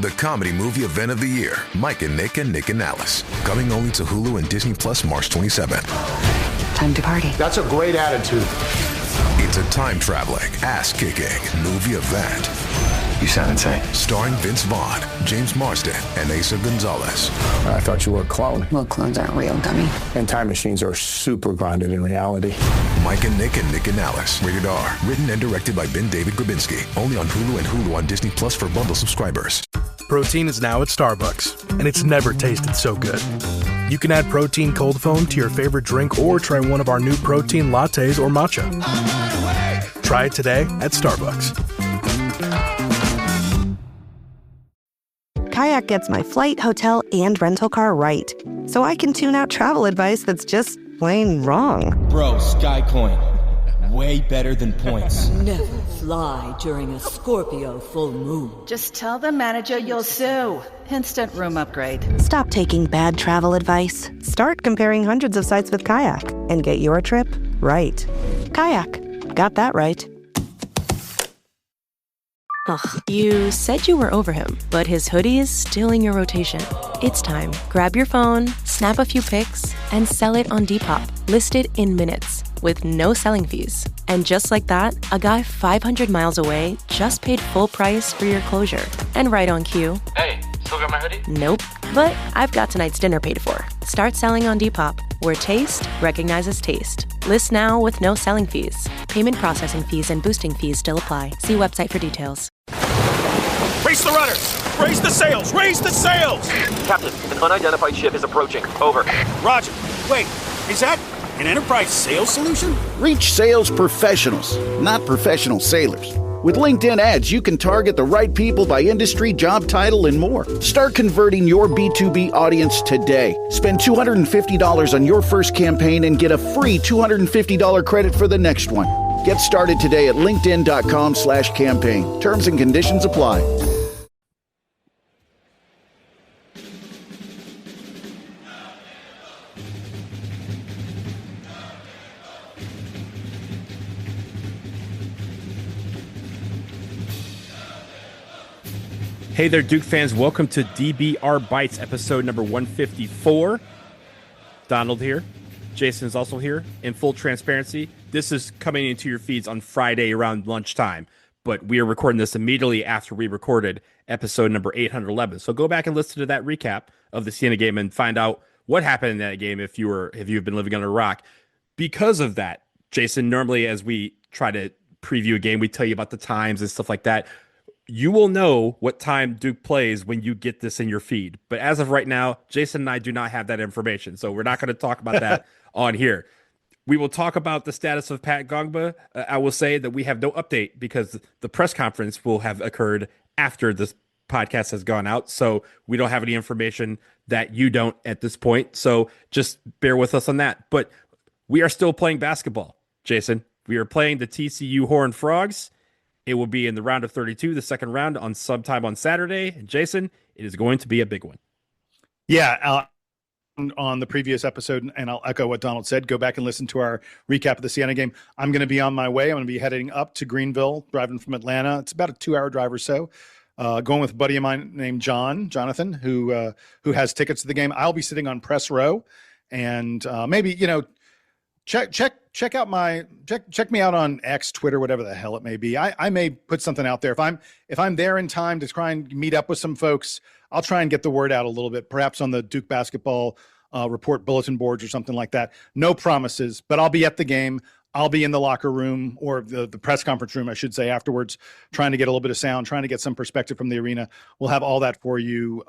the comedy movie event of the year, Mike and Nick and Alice. Coming only to Hulu and Disney Plus March 27th. Time to party. That's a great attitude. It's a time-traveling, ass-kicking movie event. You sound insane. Starring Vince Vaughn, James Marsden, and Asa Gonzalez. I thought you were a clone. Well, clones aren't real, dummy. And time machines are super grounded in reality. Mike and Nick and Alice. Rated R. Written and directed by Ben David Grabinski. Only on Hulu and Hulu on Disney Plus for bundle subscribers. Protein is now at Starbucks, and it's never tasted so good. You can add protein cold foam to your favorite drink or try one of our new protein lattes or matcha. Try it today at Starbucks. Kayak gets my flight, hotel, and rental car right, so I can tune out travel advice that's just plain wrong. Bro, Skycoin. Way better than points. Never fly during a Scorpio full moon. Just tell the manager you'll sue. Instant room upgrade. Stop taking bad travel advice. Start comparing hundreds of sites with Kayak and get your trip right. Kayak. Got that right. Ugh, you said you were over him, but his hoodie is still in your rotation. It's time. Grab your phone, snap a few pics, and sell it on Depop. Listed in minutes with no selling fees. And just like that, a guy 500 miles away just paid full price for your closure. And right on cue. Hey, still got my hoodie? Nope. But I've got tonight's dinner paid for. Start selling on Depop, where taste recognizes taste. List now with no selling fees. Payment processing fees and boosting fees still apply. See website for details. Raise the rudders! Raise the sails! Raise the sails! Captain, an unidentified ship is approaching. Over. Roger. Wait, is that an enterprise sales solution? Reach sales professionals, not professional sailors. With LinkedIn ads, you can target the right people by industry, job title, and more. Start converting your B2B audience today. Spend $250 on your first campaign and get a free $250 credit for the next one. Get started today at linkedin.com/campaign. Terms and conditions apply. Hey there, Duke fans. Welcome to DBR Bites, episode number 154. Donald here. Jason is also here. In full transparency, this is coming into your feeds on Friday around lunchtime, but we are recording this immediately after we recorded episode number 811. So go back and listen to that recap of the Siena game and find out what happened in that game if you've been living under a rock. Because of that, Jason, normally as we try to preview a game, we tell you about the times and stuff like that. You will know what time Duke plays when you get this in your feed. But as of right now, Jason and I do not have that information. So we're not going to talk about that on here. We will talk about the status of Pat Gongba. I will say that we have no update because the press conference will have occurred after this podcast has gone out. So we don't have any information that you don't at this point. So just bear with us on that. But we are still playing basketball, Jason. We are playing the TCU Horned Frogs. It will be in the round of 32, the second round on sometime on Saturday. And Jason, it is going to be a big one. Yeah, on the previous episode, and I'll echo what Donald said, go back and listen to our recap of the Siena game. I'm going to be on my way. I'm going to be heading up to Greenville, driving from Atlanta. It's about a 2-hour drive or so. Going with a buddy of mine named Jonathan, who has tickets to the game. I'll be sitting on press row, and maybe, check me out on X, Twitter, whatever the hell it may be. I may put something out there. If I'm there in time to try and meet up with some folks, I'll try and get the word out a little bit, perhaps on the Duke basketball report bulletin boards or something like that. No promises, but I'll be at the game. I'll be in the locker room or the press conference room, I should say, afterwards, trying to get a little bit of sound, trying to get some perspective from the arena. We'll have all that for you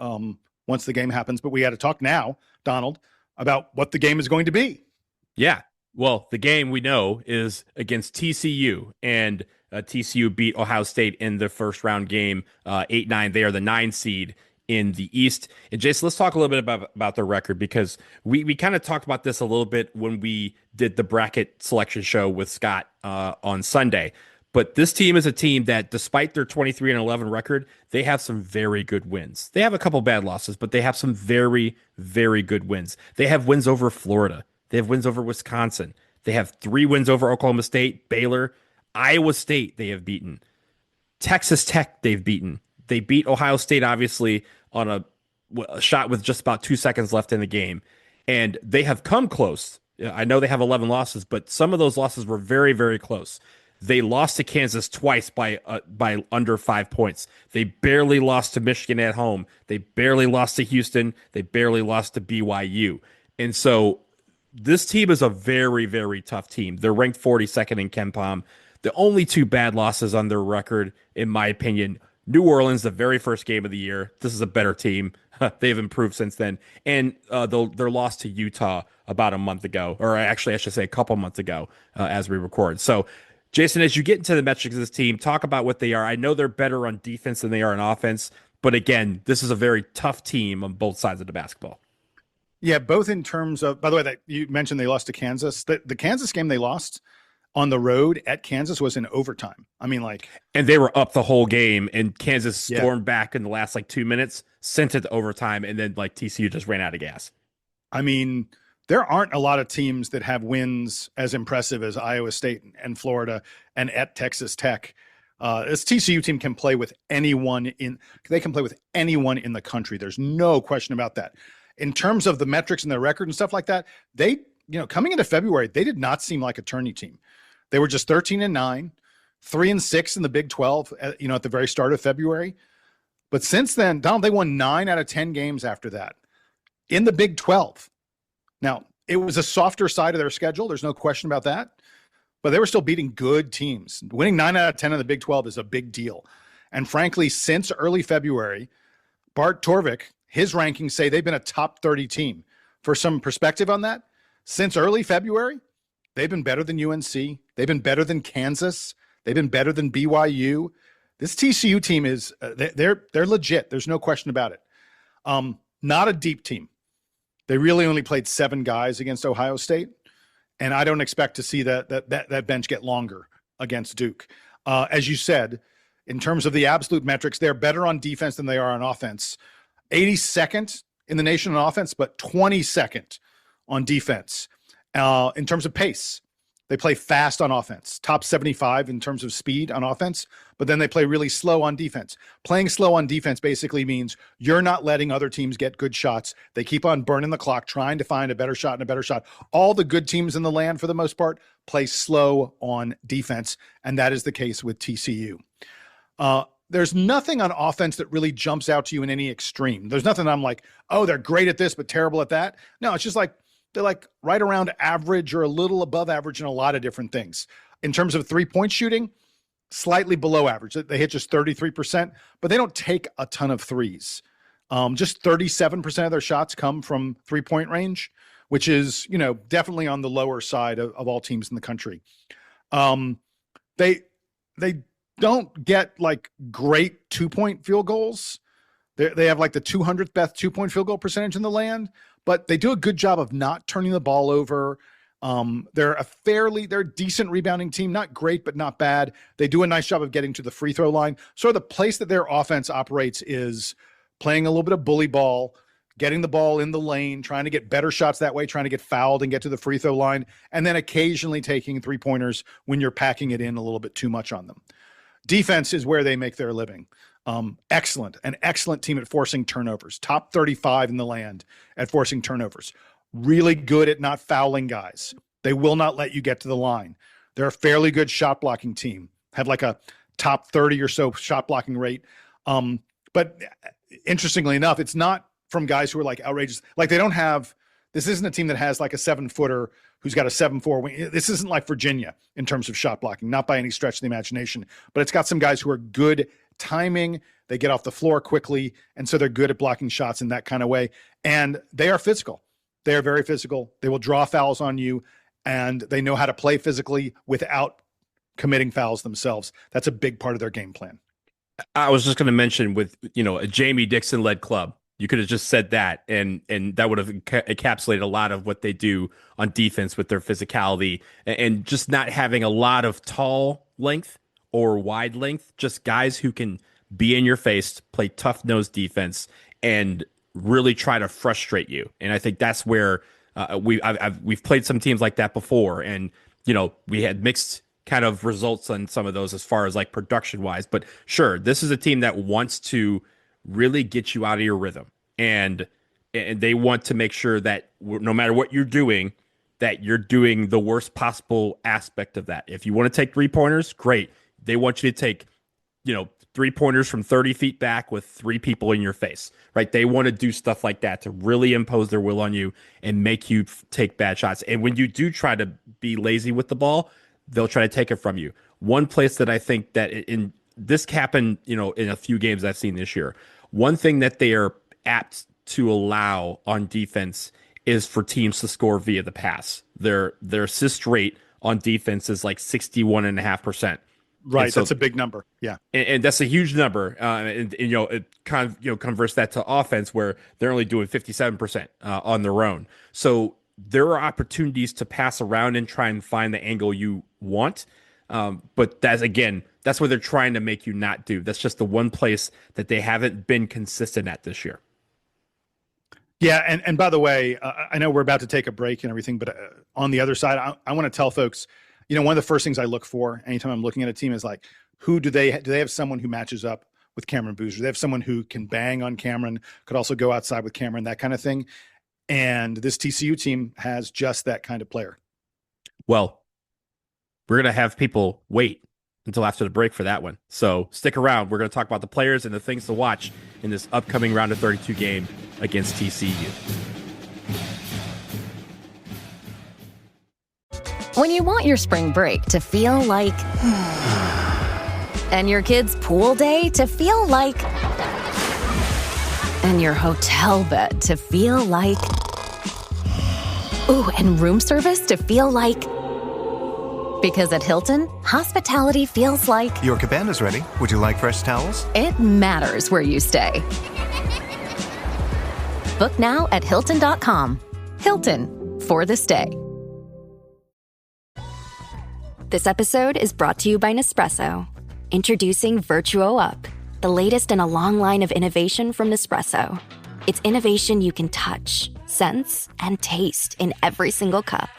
once the game happens. But we had to talk now, Donald, about what the game is going to be. Yeah. Well, the game we know is against TCU, and TCU beat Ohio State in the first round game, 8-9. They are the 9 seed in the East. And Jason, let's talk a little bit about their record, because we kind of talked about this a little bit when we did the bracket selection show with Scott on Sunday. But this team is a team that, despite their 23-11 record, they have some very good wins. They have a couple bad losses, but they have some very, very good wins. They have wins over Florida. They have wins over Wisconsin. They have 3 wins over Oklahoma State, Baylor, Iowa State they have beaten. Texas Tech they've beaten. They beat Ohio State, obviously, on a shot with just about 2 seconds left in the game. And they have come close. I know they have 11 losses, but some of those losses were very, very close. They lost to Kansas twice by under 5 points. They barely lost to Michigan at home. They barely lost to Houston. They barely lost to BYU. And so this team is a very, very tough team. They're ranked 42nd in KenPom. The only two bad losses on their record, in my opinion, New Orleans, the very first game of the year. This is a better team. They've improved since then. And their loss to Utah about a month ago, or actually I should say a couple months ago as we record. So, Jason, as you get into the metrics of this team, talk about what they are. I know they're better on defense than they are on offense, but again, this is a very tough team on both sides of the basketball. Yeah, both in terms of, by the way, that you mentioned they lost to Kansas. The Kansas game they lost on the road at Kansas was in overtime. I mean, and they were up the whole game, and Kansas stormed back in the last 2 minutes, sent it to overtime, and then TCU just ran out of gas. I mean, there aren't a lot of teams that have wins as impressive as Iowa State and Florida and at Texas Tech. This TCU team can play with anyone in the country. There's no question about that. In terms of the metrics and their record and stuff like that, they, coming into February, they did not seem like a tourney team. They were just 13-9, 3-6 in the Big 12, at the very start of February. But since then, Donald, they won 9 out of 10 games after that in the Big 12. Now, it was a softer side of their schedule. There's no question about that. But they were still beating good teams. Winning 9 out of 10 in the Big 12 is a big deal. And frankly, since early February, Bart Torvik, his rankings say they've been a top 30 team. For some perspective on that, since early February, they've been better than UNC. They've been better than Kansas. They've been better than BYU. This TCU team is they're legit. There's no question about it. Not a deep team. They really only played 7 guys against Ohio State, and I don't expect to see that bench get longer against Duke. As you said, in terms of the absolute metrics, they're better on defense than they are on offense. 82nd in the nation on offense, but 22nd on defense. In terms of pace, they play fast on offense, top 75 in terms of speed on offense, but then they play really slow on defense. Playing slow on defense basically means you're not letting other teams get good shots. They keep on burning the clock, trying to find a better shot and a better shot. All the good teams in the land, for the most part, play slow on defense, and that is the case with TCU. There's nothing on offense that really jumps out to you in any extreme. There's nothing I'm like, oh, they're great at this, but terrible at that. No, it's just they're right around average or a little above average in a lot of different things. In terms of 3-point shooting, slightly below average. They hit just 33%, but they don't take a ton of threes. Just 37% of their shots come from 3-point range, which is, definitely on the lower side of all teams in the country. They don't get great 2-point field goals. They have the 200th best 2-point field goal percentage in the land, but they do a good job of not turning the ball over. They're a decent rebounding team, not great, but not bad. They do a nice job of getting to the free throw line. Sort of the place that their offense operates is playing a little bit of bully ball, getting the ball in the lane, trying to get better shots that way, trying to get fouled and get to the free throw line, and then occasionally taking 3-pointers when you're packing it in a little bit too much on them. Defense is where they make their living. An excellent team at forcing turnovers. Top 35 in the land at forcing turnovers. Really good at not fouling guys. They will not let you get to the line. They're a fairly good shot blocking team. Have a top 30 or so shot blocking rate. But interestingly enough, it's not from guys who are outrageous. They don't have, this isn't a team that has a 7-footer who's got a 7'4" wing. This isn't like Virginia in terms of shot blocking, not by any stretch of the imagination, but it's got some guys who are good timing. They get off the floor quickly, and so they're good at blocking shots in that kind of way. And they are physical. They are very physical. They will draw fouls on you, and they know how to play physically without committing fouls themselves. That's a big part of their game plan. I was just going to mention with, a Jamie Dixon-led club, you could have just said that, and that would have encapsulated a lot of what they do on defense with their physicality and just not having a lot of tall length or wide length, just guys who can be in your face, play tough-nosed defense, and really try to frustrate you. And I think that's where we've played some teams like that before, and we had mixed kind of results on some of those as far as like production wise. But sure, this is a team that wants to really get you out of your rhythm, and they want to make sure that no matter what you're doing, that you're doing the worst possible aspect of that. If you want to take 3-pointers, great. They want you to take, 3-pointers from 30 feet back with 3 people in your face, right? They want to do stuff like that to really impose their will on you and make you take bad shots. And when you do try to be lazy with the ball, they'll try to take it from you. One place that I think that this happened, in a few games I've seen this year, one thing that they are apt to allow on defense is for teams to score via the pass. Their assist rate on defense is like 61.5%. Right, so that's a big number. Yeah, and that's a huge number. And it kind of converts that to offense where they're only doing 57% on their own. So there are opportunities to pass around and try and find the angle you want. But that's what they're trying to make you not do. That's just the one place that they haven't been consistent at this year. Yeah, and by the way, I know we're about to take a break and everything, but on the other side, I want to tell folks, one of the first things I look for anytime I'm looking at a team is like, do they have someone who matches up with Cameron Boozer? Do they have someone who can bang on Cameron, could also go outside with Cameron, that kind of thing? And this TCU team has just that kind of player. Well, we're going to have people wait until after the break for that one. So stick around. We're going to talk about the players and the things to watch in this upcoming round of 32 game against TCU. When you want your spring break to feel like... and your kids' pool day to feel like... and your hotel bed to feel like... ooh, and room service to feel like... because at Hilton, hospitality feels like... Your cabana's ready. Would you like fresh towels? It matters where you stay. Book now at Hilton.com. Hilton, for the stay. This episode is brought to you by Nespresso. Introducing Virtuo Up, the latest in a long line of innovation from Nespresso. It's innovation you can touch, sense, and taste in every single cup.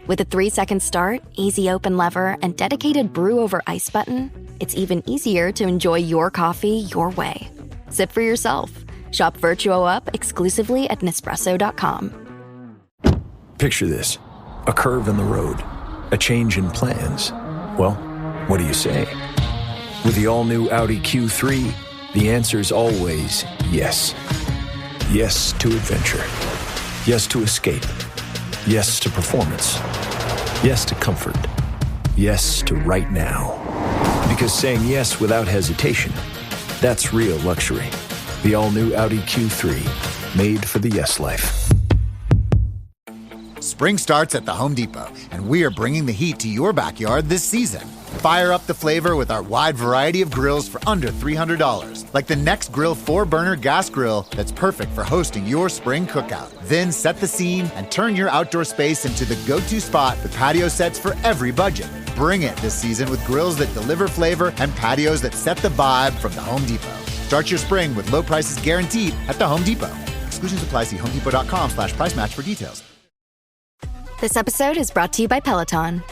With a 3-second start, easy open lever, and dedicated brew over ice button, it's even easier to enjoy your coffee your way. Sip for yourself. Shop Virtuo Up exclusively at Nespresso.com. Picture this. A curve in the road. A change in plans. Well, what do you say? With the all-new Audi Q3, the answer's always yes. Yes to adventure. Yes to escape. Yes to performance. Yes to comfort. Yes to right now. Because saying yes without hesitation, that's real luxury. The all-new Audi Q3, made for the yes life. Spring starts at the Home Depot, and we are bringing the heat to your backyard this season. Fire up the flavor with our wide variety of grills for under $300, like the Next Grill 4-burner gas grill that's perfect for hosting your spring cookout. Then set the scene and turn your outdoor space into the go-to spot with patio sets for every budget. Bring it this season with grills that deliver flavor and patios that set the vibe from the Home Depot. Start your spring with low prices guaranteed at the Home Depot. Exclusions apply. See homedepot.com/price match for details. This episode is brought to you by Peloton.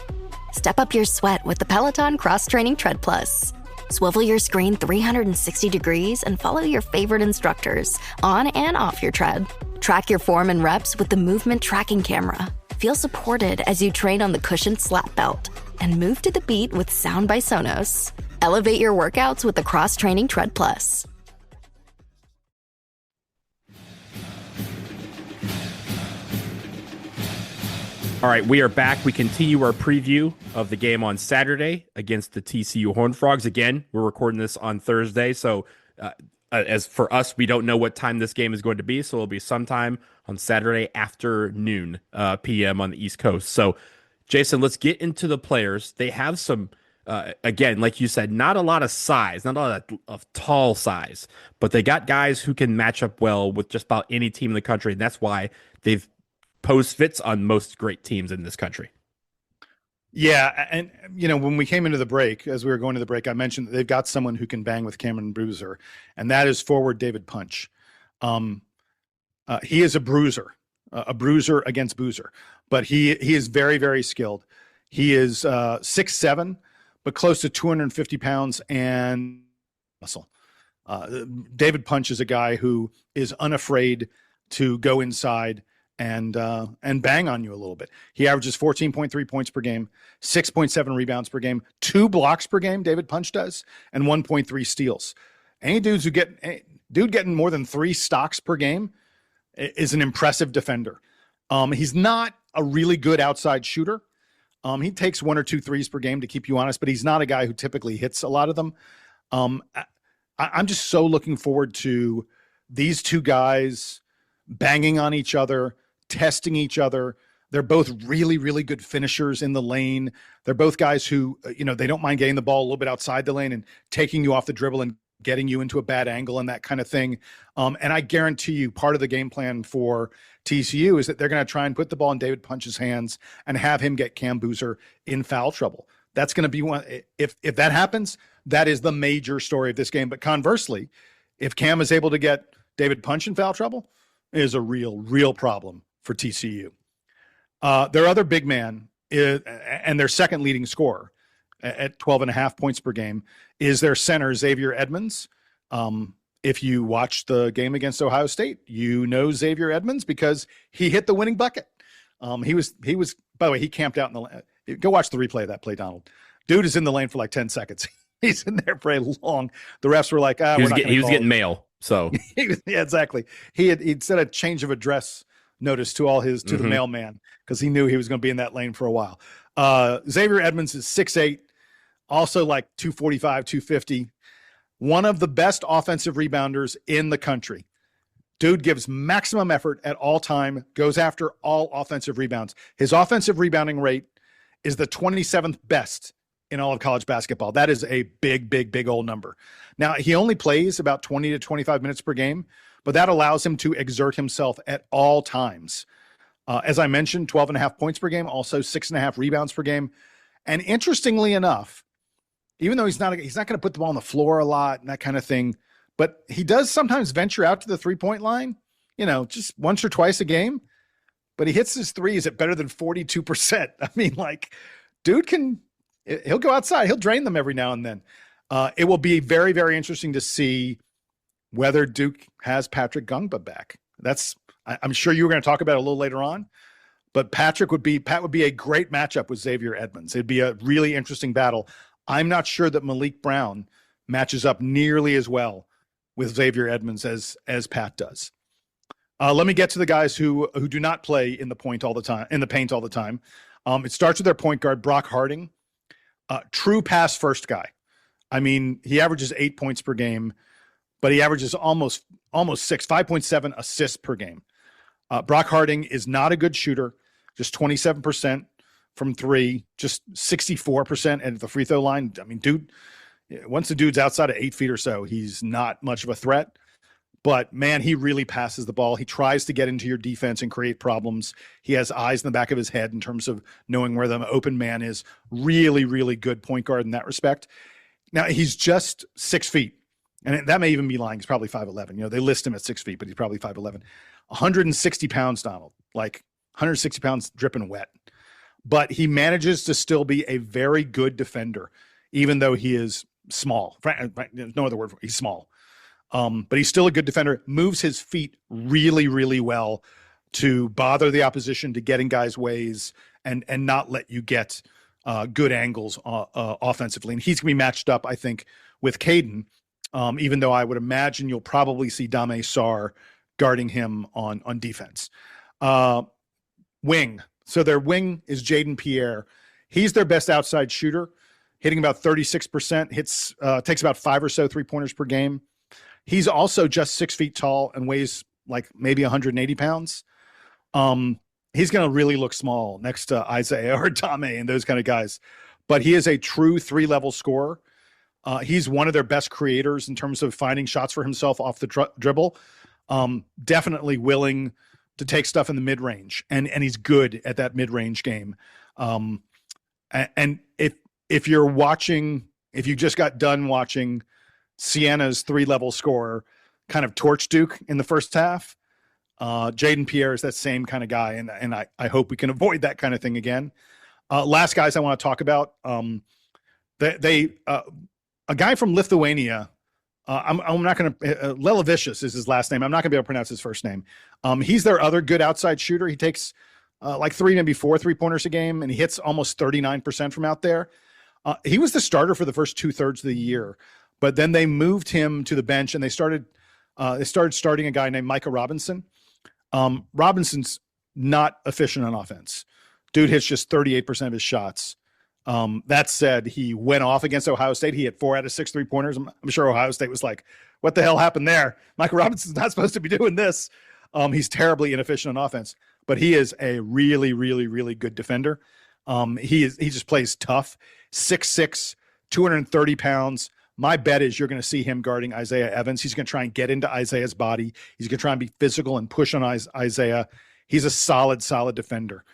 Step up your sweat with the Peloton Cross Training Tread Plus. Swivel your screen 360 degrees and follow your favorite instructors on and off your tread. Track your form and reps with the movement tracking camera. Feel supported as you train on the cushioned slap belt and move to the beat with Sound by Sonos. Elevate your workouts with the Cross Training Tread Plus. All right, we are back. We continue our preview of the game on Saturday against the TCU Horned Frogs. Again, we're recording this on Thursday, so as for us, we don't know what time this game is going to be, so it'll be sometime on Saturday afternoon, p.m. on the East Coast. So, Jason, let's get into the players. They have some, again, like you said, not a lot of size, not a lot of tall size, but they got guys who can match up well with just about any team in the country, and that's why they've posed fits on most great teams in this country. Yeah, and when we came into the break, as we were going to the break, I mentioned that they've got someone who can bang with Cameron Boozer, and that is forward David Punch. He is a bruiser against Boozer, but he is very, very skilled. He is 6'7", but close to 250 pounds and muscle. David Punch is a guy who is unafraid to go inside and bang on you a little bit. He averages 14.3 points per game, 6.7 rebounds per game, 2 blocks per game, David Punch does, and 1.3 steals. Any dudes who getting more than 3 stocks per game is an impressive defender. He's not a really good outside shooter. He takes 1 or 2 threes per game to keep you honest, but he's not a guy who typically hits a lot of them. I'm just so looking forward to these two guys banging on each other, testing each other. They're both really, really good finishers in the lane. They're both guys who, they don't mind getting the ball a little bit outside the lane and taking you off the dribble and getting you into a bad angle and that kind of thing. And I guarantee you part of the game plan for TCU is that they're going to try and put the ball in David Punch's hands and have him get Cam Boozer in foul trouble. That's going to be one. If that happens, that is the major story of this game. But conversely, if Cam is able to get David Punch in foul trouble, it is a real problem for TCU. Their other big man and their second leading scorer at 12.5 points per game is their center, Xavier Edmonds. If you watch the game against Ohio State, you know Xavier Edmonds because he hit the winning bucket. He was, by the way, he camped out in the lane. Go watch the replay of that play, Donald. Dude is in the lane for like 10 seconds. He's in there for a long. The refs were like, he was getting mail. So yeah, exactly. He'd sent a change of address notice to the mailman because he knew he was going to be in that lane for a while. Xavier Edmonds is 6'8", also like 245, 250. One of the best offensive rebounders in the country. Dude gives maximum effort at all time, goes after all offensive rebounds. His offensive rebounding rate is the 27th best in all of college basketball. That is a big old number. Now, he only plays about 20 to 25 minutes per game, but that allows him to exert himself at all times. As I mentioned, 12.5 points per game, also 6.5 rebounds per game. And interestingly enough, even though he's not going to put the ball on the floor a lot and that kind of thing, but he does sometimes venture out to the three-point line, just once or twice a game. But he hits his threes at better than 42%. I mean, dude he'll go outside. He'll drain them every now and then. It will be very, very interesting to see whether Duke has Patrick Gungba back. I'm sure you were going to talk about it a little later on, but Pat would be a great matchup with Xavier Edmonds. It'd be a really interesting battle. I'm not sure that Malik Brown matches up nearly as well with Xavier Edmonds as Pat does. Let me get to the guys who do not play in the paint all the time. It starts with their point guard, Brock Harding, true pass first guy. I mean, he averages 8 points per game, but he averages almost 5.7 assists per game. Brock Harding is not a good shooter, just 27% from three, just 64% at the free throw line. I mean, dude, once the dude's outside of 8 feet or so, he's not much of a threat. But, man, he really passes the ball. He tries to get into your defense and create problems. He has eyes in the back of his head in terms of knowing where the open man is. Really, really good point guard in that respect. Now, he's just 6 feet. And that may even be lying. He's probably 5'11". They list him at 6 feet, but he's probably 5'11". 160 pounds, Donald. 160 pounds dripping wet. But he manages to still be a very good defender, even though he is small. There's no other word for it. He's small. But he's still a good defender, moves his feet really, really well to bother the opposition, to get in guys' ways and not let you get good angles offensively. And he's going to be matched up, I think, with Caden, even though I would imagine you'll probably see Dame Sarr guarding him on defense. Wing. So their wing is Jaden Pierre. He's their best outside shooter, hitting about 36%, takes about 5 or so three-pointers per game. He's also just 6 feet tall and weighs maybe 180 pounds. He's going to really look small next to Isaiah or Dame and those kind of guys. But he is a true 3-level scorer. He's one of their best creators in terms of finding shots for himself off the dribble. Definitely willing to take stuff in the mid-range. And he's good at that mid-range game. And if you just got done watching Sienna's 3-level scorer kind of torch Duke in the first half, Jaden Pierre is that same kind of guy, and I hope we can avoid that kind of thing again. Last guys I want to talk about. A guy from Lithuania. I'm not going to. Lelevicius is his last name. I'm not going to be able to pronounce his first name. He's their other good outside shooter. He takes like 3, maybe 4 3-pointers a game, and he hits almost 39% from out there. He was the starter for the first 2/3 of the year, but then they moved him to the bench, and they started starting a guy named Micah Robinson. Robinson's not efficient on offense. Dude hits just 38% of his shots. That said, he went off against Ohio State. He hit 4 out of 6 3-pointers. I'm sure Ohio State was like, what the hell happened there? Michael Robinson's not supposed to be doing this. He's terribly inefficient on offense, but he is a really, really, really good defender. He just plays tough. 6'6", 230 pounds. My bet is you're going to see him guarding Isaiah Evans. He's going to try and get into Isaiah's body. He's going to try and be physical and push on Isaiah. He's a solid defender.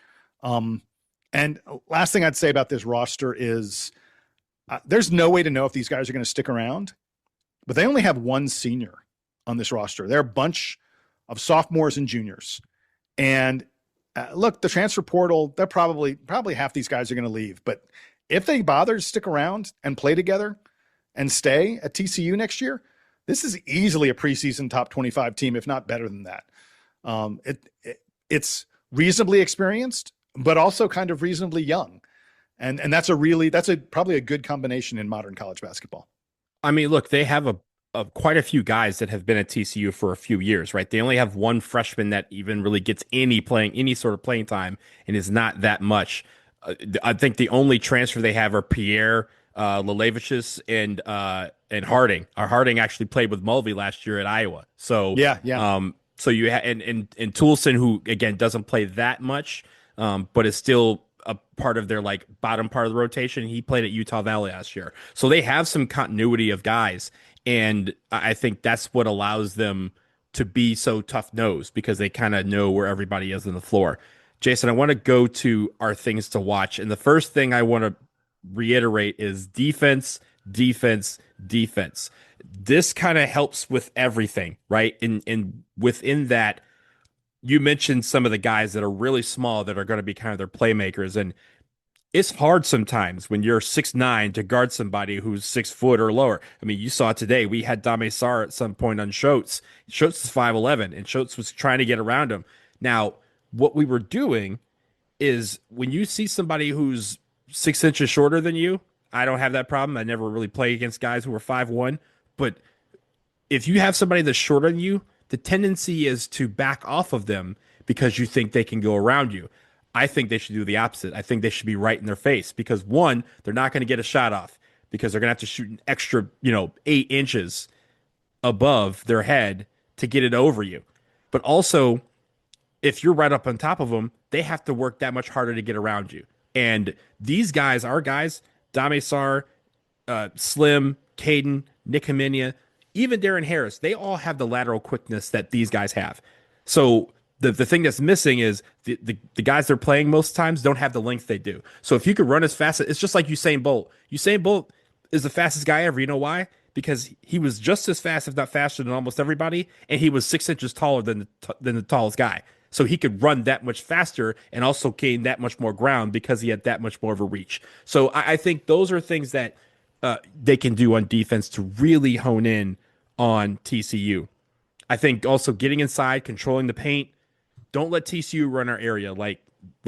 And last thing I'd say about this roster is there's no way to know if these guys are going to stick around, but they only have one senior on this roster. They're a bunch of sophomores and juniors. And look, the transfer portal, they're probably half these guys are going to leave. But if they bother to stick around and play together and stay at TCU next year, this is easily a preseason top 25 team, if not better than that. It's reasonably experienced, but also kind of reasonably young. And that's probably a good combination in modern college basketball. I mean, look, they have quite a few guys that have been at TCU for a few years, right? They only have one freshman that even really gets any sort of playing time, and is not that much. I think the only transfer they have are Pierre Lelevicius and Harding. Harding actually played with Mulvey last year at Iowa. So yeah. So you have and Toulson, who again doesn't play that much, but is still a part of their like bottom part of the rotation. He played at Utah Valley last year, so they have some continuity of guys, and I think that's what allows them to be so tough-nosed, because they kind of know where everybody is on the floor. Jason, I want to go to our things to watch, and the first thing I want to reiterate is defense, defense, defense. This kind of helps with everything, right? And within that, you mentioned some of the guys that are really small that are going to be kind of their playmakers. And it's hard sometimes when you're 6'9" to guard somebody who's 6 foot or lower. I mean, you saw today, we had Dame Sarr at some point on Schultz. Schultz is 5'11", and Schultz was trying to get around him. Now, what we were doing is when you see somebody who's 6 inches shorter than you, I don't have that problem. I never really play against guys who are 5'1", but if you have somebody that's shorter than you, the tendency is to back off of them because you think they can go around you. I think they should do the opposite. I think they should be right in their face, because one, they're not going to get a shot off because they're going to have to shoot an extra, 8 inches above their head to get it over you. But also, if you're right up on top of them, they have to work that much harder to get around you. And these guys, our guys, Dame Sarr, Slim, Caden, Nick Haminia, even Darren Harris, they all have the lateral quickness that these guys have. So the thing that's missing is the guys they're playing most times don't have the length they do. So if you could run as fast, it's just like Usain Bolt. Usain Bolt is the fastest guy ever. You know why? Because he was just as fast, if not faster, than almost everybody, and he was 6 inches taller than the tallest guy. So he could run that much faster and also gain that much more ground because he had that much more of a reach. So I think those are things that they can do on defense to really hone in on TCU. I think also getting inside, controlling the paint. Don't let TCU run our area like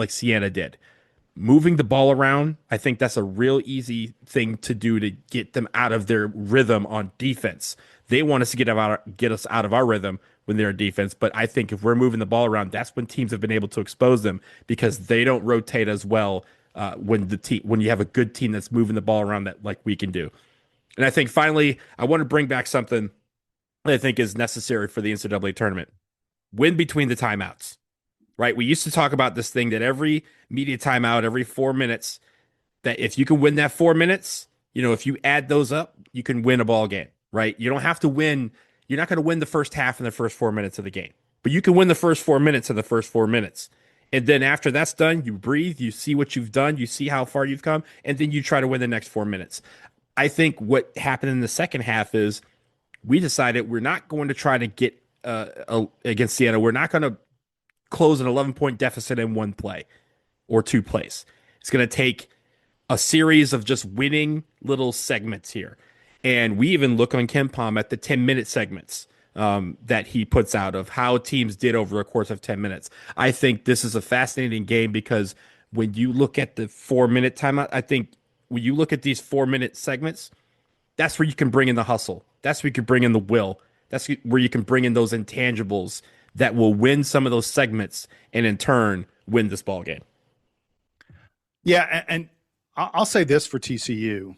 Siena did. Moving the ball around, I think that's a real easy thing to do to get them out of their rhythm on defense. They want us to get us out of our rhythm when they're in defense, but I think if we're moving the ball around, that's when teams have been able to expose them, because they don't rotate as well when you have a good team that's moving the ball around that like we can do. And I think finally, I want to bring back something that I think is necessary for the NCAA tournament. Win between the timeouts, right? We used to talk about this thing that every media timeout, every 4 minutes, that if you can win that 4 minutes, if you add those up, you can win a ball game, right? You don't have to win. You're not going to win the first half in the first 4 minutes of the game, but you can win the first 4 minutes in the first 4 minutes. And then after that's done, you breathe, you see what you've done, you see how far you've come, and then you try to win the next 4 minutes. I think what happened in the second half is we decided we're not going to try to get against Siena. We're not going to close an 11-point deficit in one play or two plays. It's going to take a series of just winning little segments here. And we even look on KenPom at the 10-minute segments that he puts out of how teams did over the course of 10 minutes. I think this is a fascinating game because when you look at the 4-minute timeout, I think when you look at these 4-minute segments, that's where you can bring in the hustle. That's where you can bring in the will. That's where you can bring in those intangibles that will win some of those segments and in turn win this ball game. Yeah, and I'll say this for TCU.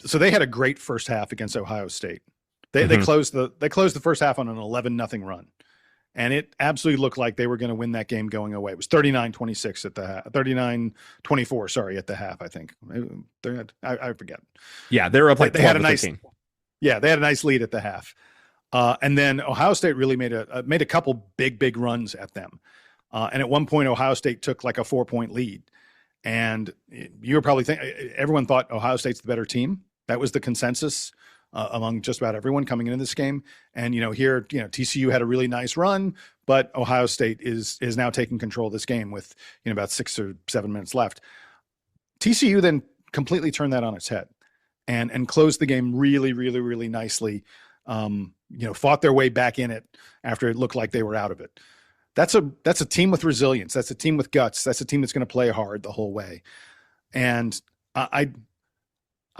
So they had a great first half against Ohio State. They closed the first half on an 11-0 run. And it absolutely looked like they were going to win that game going away. It was 39-26 at the half, 39-24, sorry, at the half, I think. I forget. Yeah, they were up like they had a nice lead at the half. And then Ohio State really made a couple big runs at them. And at one point, Ohio State took like a 4-point lead. And you were probably everyone thought Ohio State's the better team. That was the consensus among just about everyone coming into this game. And, here, TCU had a really nice run, but Ohio State is now taking control of this game with, about 6 or 7 minutes left. TCU then completely turned that on its head and closed the game really nicely. Fought their way back in it after it looked like they were out of it. That's a team with resilience. That's a team with guts. That's a team that's going to play hard the whole way. And I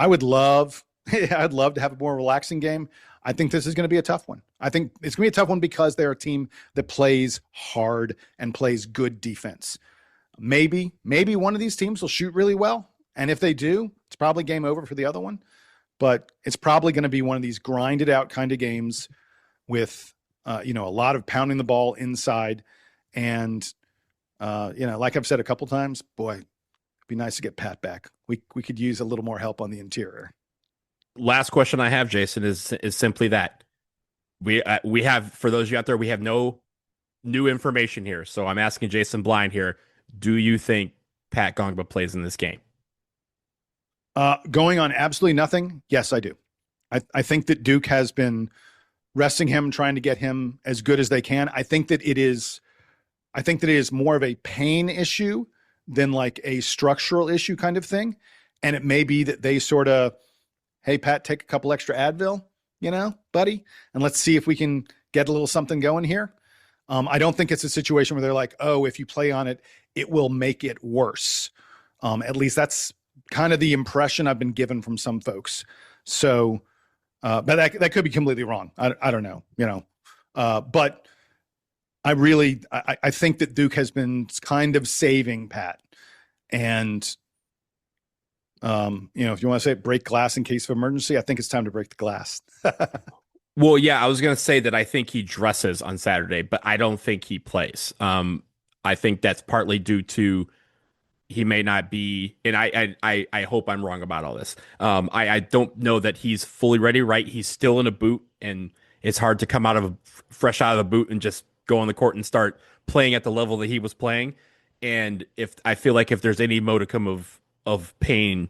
would love, I'd love to have a more relaxing game. I think this is going to be a tough one. I think it's going to be a tough one because they're a team that plays hard and plays good defense. Maybe one of these teams will shoot really well. And if they do, it's probably game over for the other one. But it's probably going to be one of these grinded out kind of games with, a lot of pounding the ball inside. And, like I've said a couple times, boy, it'd be nice to get Pat back. We could use a little more help on the interior. Last question I have, Jason, is simply that we have, for those of you out there, we have no new information here. So I'm asking Jason Blind here, do you think Pat Gongba plays in this game? Going on absolutely nothing. Yes, I do. I think that Duke has been resting him, trying to get him as good as they can. I think that it is more of a pain issue than like a structural issue kind of thing. And it may be that they sort of, hey, Pat, take a couple extra Advil, buddy, and let's see if we can get a little something going here. I don't think it's a situation where they're like, oh, if you play on it, it will make it worse. At least that's kind of the impression I've been given from some folks. So, but that could be completely wrong. I don't know, but I think that Duke has been kind of saving Pat. And, if you want to say break glass in case of emergency, I think it's time to break the glass. Well, yeah, I was going to say that I think he dresses on Saturday, but I don't think he plays. I think that's partly due to he may not be, and I hope I'm wrong about all this. I don't know that he's fully ready, right? He's still in a boot, and it's hard to come fresh out of the boot and just go on the court and start playing at the level that he was playing. And I feel like if there's any modicum of pain,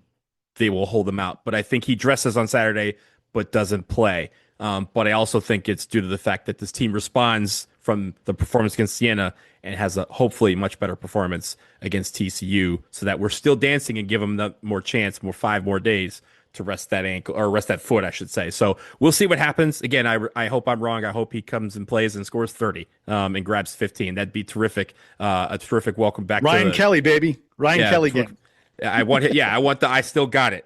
they will hold him out. But I think he dresses on Saturday, but doesn't play. But I also think it's due to the fact that this team responds from the performance against Siena and has a hopefully much better performance against TCU, so that we're still dancing and give them more chance, 5 more days to rest that ankle, or rest that foot, I should say. So we'll see what happens. Again, I hope I'm wrong. I hope he comes and plays and scores 30 and grabs 15. That'd be terrific. A terrific welcome back. Ryan Kelly, baby. Ryan Kelly game. I still got it.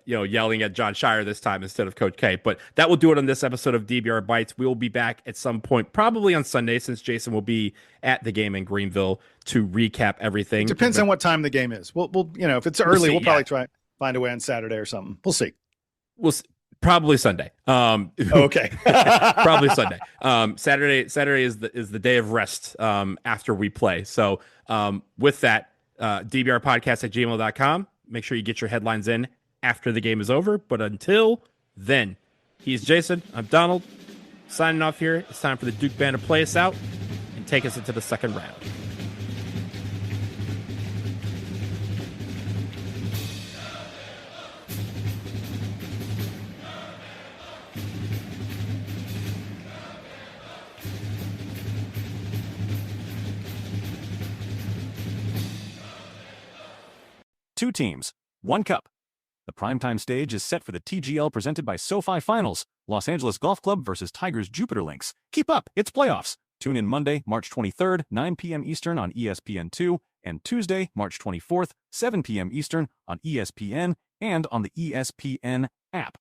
Yelling at John Shire this time instead of Coach K. But that will do it on this episode of DBR Bites. We will be back at some point, probably on Sunday, since Jason will be at the game in Greenville to recap everything. It depends on what time the game is. We'll if it's early, we'll probably try find a way on Saturday or something. We'll see. Probably Sunday. Okay. Probably Sunday. Saturday is the day of rest after we play. So with that, dbrpodcast@gmail.com. Make sure you get your headlines in after the game is over. But until then, he's Jason. I'm Donald. Signing off here. It's time for the Duke Band to play us out and take us into the second round. 2 teams, 1 cup. The primetime stage is set for the TGL presented by SoFi Finals, Los Angeles Golf Club versus Tigers Jupiter Links. Keep up, it's playoffs. Tune in Monday, March 23rd, 9 p.m. Eastern on ESPN2, and Tuesday, March 24th, 7 p.m. Eastern on ESPN and on the ESPN app.